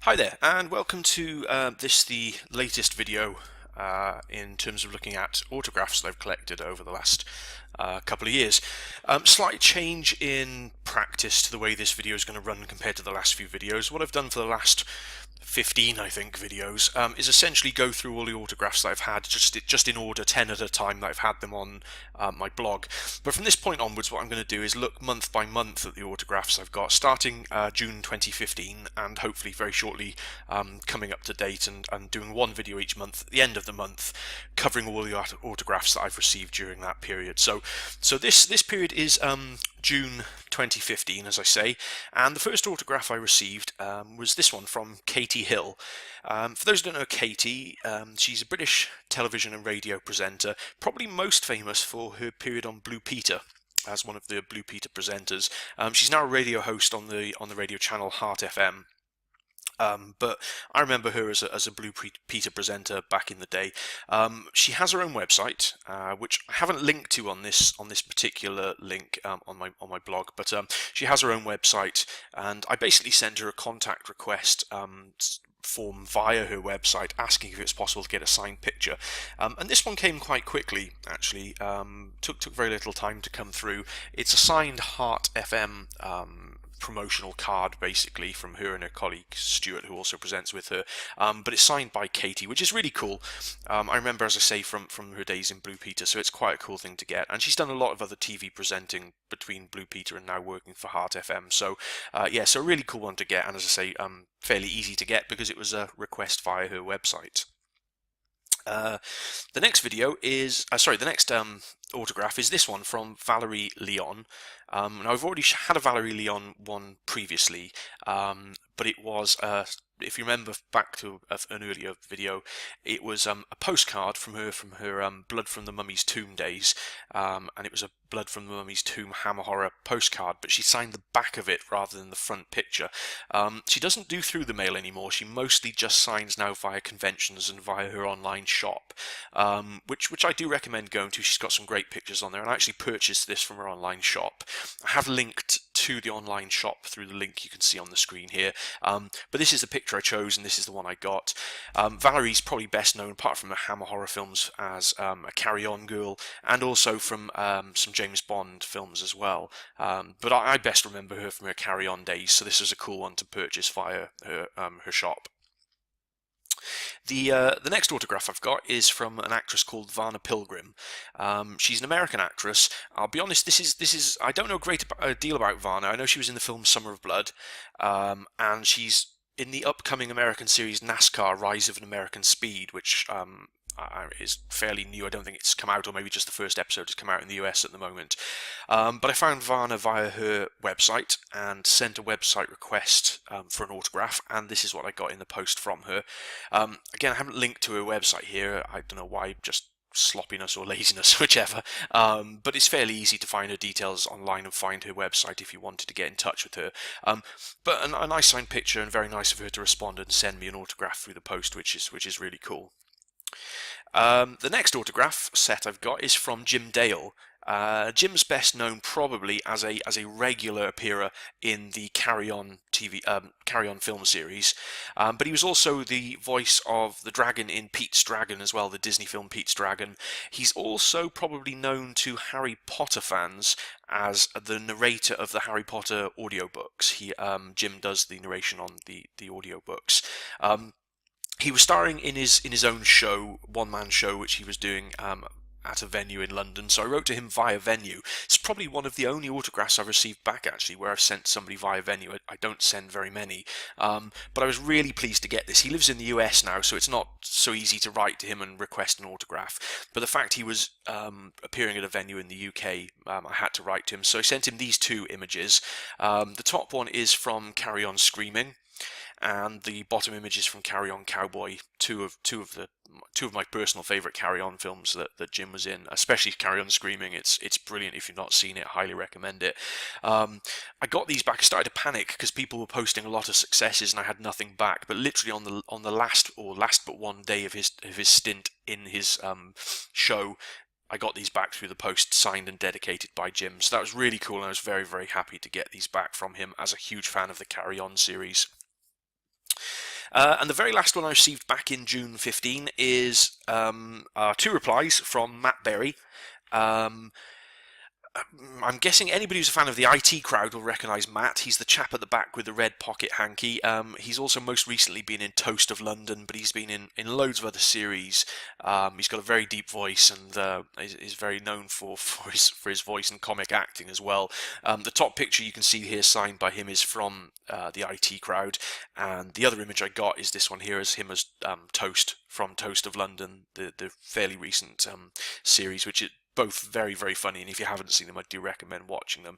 Hi there, and welcome to the latest video in terms of looking at autographs that I've collected over the last couple of years. Slight change in practice to the way this video is going to run compared to the last few videos. What I've done for the last 15, I think, videos is essentially go through all the autographs that I've had just in order, 10 at a time, that I've had them on my blog. But from this point onwards, what I'm going to do is look month by month at the autographs I've got, starting June 2015, and hopefully very shortly coming up to date and doing one video each month at the end of the month, covering all the autographs that I've received during that period. So this period is June 2015, as I say, and the first autograph I received was this one from Katy Hill. For those who don't know Katy, she's a British television and radio presenter, probably most famous for her period on Blue Peter as one of the Blue Peter presenters. She's now a radio host on the radio channel Heart FM. But I remember her as a Blue Peter presenter back in the day. She has her own website, which I haven't linked to on this particular link on my blog. But she has her own website, and I basically sent her a contact request form via her website, asking if it's possible to get a signed picture. And this one came quite quickly, actually. Took very little time to come through. It's a signed Heart FM promotional card, basically, from her and her colleague Stuart, who also presents with her, but it's signed by Katy, which is really cool. I remember, as I say, from her days in Blue Peter, so it's quite a cool thing to get. And she's done a lot of other TV presenting between Blue Peter and now working for Heart FM, so yeah, so a really cool one to get, and as I say, fairly easy to get because it was a request via her website. The next video is, the next autograph is this one from Valerie Leon. Now, I've already had a Valerie Leon one previously, but it was, if you remember back to an earlier video, it was a postcard from her Blood from the Mummy's Tomb days, and it was a Blood from the Mummy's Tomb Hammer Horror postcard, but she signed the back of it rather than the front picture. She doesn't do through the mail anymore. She mostly just signs now via conventions and via her online shop, which I do recommend going to. She's got some great pictures on there, and I actually purchased this from her online shop. I have linked to the online shop through the link you can see on the screen here, but this is the picture I chose, and this is the one I got. Valerie's probably best known, apart from the Hammer Horror films, as a Carry-On girl, and also from some James Bond films as well, but I best remember her from her Carry-On days, so this is a cool one to purchase via her shop. The next autograph I've got is from an actress called Varna Pilgrim. She's an American actress. I'll be honest, this is I don't know a deal about Varna. I know she was in the film Summer of Blood, and she's in the upcoming American series NASCAR: Rise of an American Speed, which is fairly new. I don't think it's come out, or maybe just the first episode has come out in the US at the moment. But I found Varna via her website and sent a website request for an autograph, and this is what I got in the post from her. Again, I haven't linked to her website here. I don't know why, just sloppiness or laziness, whichever, but it's fairly easy to find her details online and find her website if you wanted to get in touch with her. But a nice signed picture, and very nice of her to respond and send me an autograph through the post, which is really cool. The next autograph set I've got is from Jim Dale. Jim's best known probably as a regular appearer in the Carry-On film series, but he was also the voice of the dragon in Pete's Dragon as well, the Disney film Pete's Dragon. He's also probably known to Harry Potter fans as the narrator of the Harry Potter audiobooks. Jim does the narration on the audiobooks. He was starring in his own show, one-man show, which he was doing at a venue in London, so I wrote to him via venue. It's probably one of the only autographs I've received back, actually, where I've sent somebody via venue. I don't send very many, but I was really pleased to get this. He lives in the US now, so it's not so easy to write to him and request an autograph, but the fact he was appearing at a venue in the UK, I had to write to him, so I sent him these two images. The top one is from Carry On Screaming, and the bottom image is from Carry On Cowboy, two of my personal favourite Carry On films that Jim was in, especially Carry On Screaming. It's brilliant. If you've not seen it, highly recommend it. I got these back. I started to panic because people were posting a lot of successes and I had nothing back. But literally on the last but one day of his stint in his show, I got these back through the post, signed and dedicated by Jim. So that was really cool, and I was very, very happy to get these back from him as a huge fan of the Carry On series. And the very last one I received back in June 15 is two replies from Matt Berry. Um, I'm guessing anybody who's a fan of the IT crowd will recognise Matt. He's the chap at the back with the red pocket hanky. He's also most recently been in Toast of London, but he's been in loads of other series. He's got a very deep voice and is very known for his voice and comic acting as well. The top picture you can see here signed by him is from the IT crowd, and the other image I got is this one here as him as Toast from Toast of London, the fairly recent series, which is both very, very funny, and if you haven't seen them, I do recommend watching them.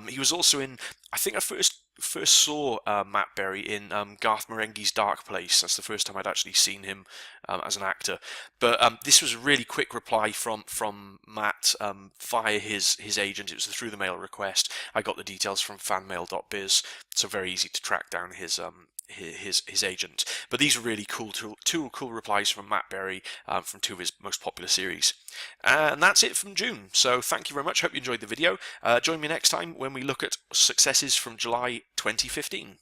He was also in, I think I first saw Matt Berry in Garth Marenghi's Dark Place. That's the first time I'd actually seen him as an actor. But this was a really quick reply from Matt via his agent. It was through the mail request. I got the details from fanmail.biz, so very easy to track down his agent. But these are really cool, two cool replies from Matt Berry from two of his most popular series. And that's it from June. So thank you very much. Hope you enjoyed the video. Join me next time when we look at successes from July 2015.